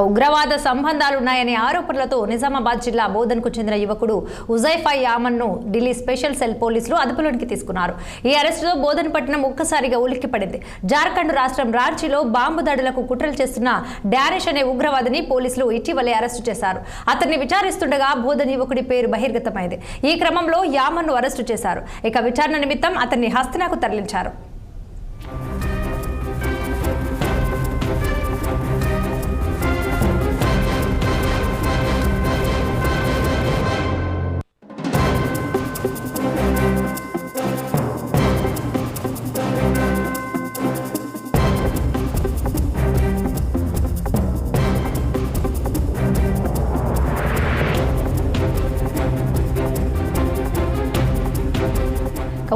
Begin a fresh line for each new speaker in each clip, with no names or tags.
ఉగ్రవాద సంబంధాలున్నాయనే ఆరోపణలతో నిజామాబాద్ జిల్లా బోధన్కు చెందిన యువకుడు ఉజైఫా యామన్ను ఢిల్లీ స్పెషల్ సెల్ పోలీసులు అదుపులోకి తీసుకున్నారు. ఈ అరెస్టులో బోధన్ పట్టణం ఒక్కసారిగా ఉలిక్కిపడింది. జార్ఖండ్ రాష్ట్రం రాంచీలో బాంబు దాడులకు కుట్రలు చేస్తున్న డానిష్ అనే ఉగ్రవాదిని పోలీసులు ఇటీవలే అరెస్టు చేశారు. అతన్ని విచారిస్తుండగా బోధన్ యువకుడి పేరు బహిర్గతమైంది. ఈ క్రమంలో యామన్ను అరెస్టు చేశారు. ఇక విచారణ నిమిత్తం అతన్ని హస్తనాకు తరలించారు.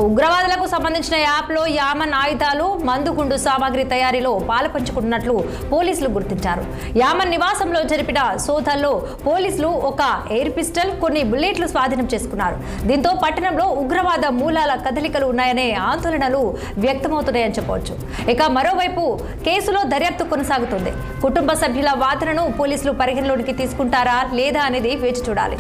ఉగ్రవాదులకు సంబంధించిన యాప్లో యామన్ ఆయుధాలు, మందుగుండు సామాగ్రి తయారీలో పాలుపంచుకున్నట్లు పోలీసులు గుర్తించారు. యామన్ నివాసంలో జరిపిన సోదాల్లో పోలీసులు ఒక ఎయిర్ పిస్టల్, కొన్ని బుల్లెట్లు స్వాధీనం చేసుకున్నారు. దీంతో పట్టణంలో ఉగ్రవాద మూలాల కదలికలు ఉన్నాయనే ఆందోళనలు వ్యక్తమవుతున్నాయని చెప్పవచ్చు. ఇక మరోవైపు కేసులో దర్యాప్తు కొనసాగుతుంది. కుటుంబ సభ్యుల వాదనను పోలీసులు పరిగణలోకి తీసుకుంటారా లేదా అనేది వేచి చూడాలి.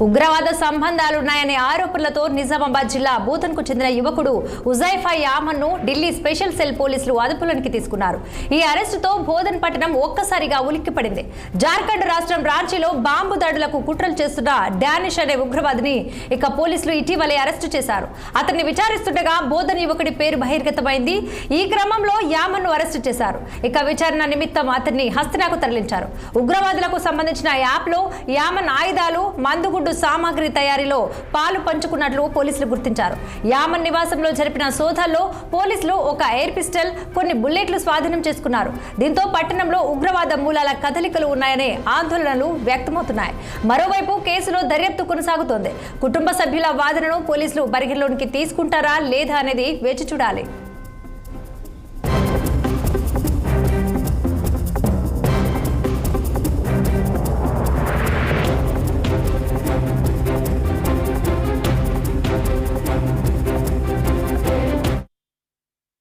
ఉగ్రవాద సంబంధాలున్నాయనే ఆరోపణలతో నిజామాబాద్ జిల్లా బోధన్కు చెందిన యువకుడు ఉజైఫా యామన్ను ఢిల్లీ స్పెషల్ సెల్ పోలీసులు అదుపులోకి తీసుకున్నారు. ఈ అరెస్టుతో బోధన్ పట్టణం ఒక్కసారిగా ఉలిక్కిపడింది. జార్ఖండ్ రాష్ట్రం రాంచీలో బాంబు దాడులకు కుట్రలు చేస్తున్న డానిష్ అనే ఉగ్రవాదిని ఇక పోలీసులు ఇటీవలే అరెస్టు చేశారు. అతన్ని విచారిస్తుండగా బోధన్ యువకుడి పేరు బహిర్గతమైంది. ఈ క్రమంలో యామన్ను అరెస్టు చేశారు. ఇక విచారణ నిమిత్తం అతన్ని హస్తనాకు తరలించారు. ఉగ్రవాదులకు సంబంధించిన యాప్లో యామన్ ఆయుధాలు, మందుగుండు సామాగ్రి తయారీలో పాలు పంచుకున్నట్లు పోలీసులు గుర్తించారు. యామన్ నివాసంలో జరిపిన సోదాల్లో పోలీసులు ఒక ఎయిర్ పిస్టల్, కొన్ని బుల్లెట్లు స్వాధీనం చేసుకున్నారు. దీంతో పట్టణంలో ఉగ్రవాద మూలాల కదలికలు ఉన్నాయనే ఆందోళనలు వ్యక్తమవుతున్నాయి. మరోవైపు కేసులో దర్యాప్తు కొనసాగుతోంది. కుటుంబ సభ్యుల వాదనను పోలీసులు పరిగణలోకి తీసుకుంటారా లేదా అనేది వేచి చూడాలి.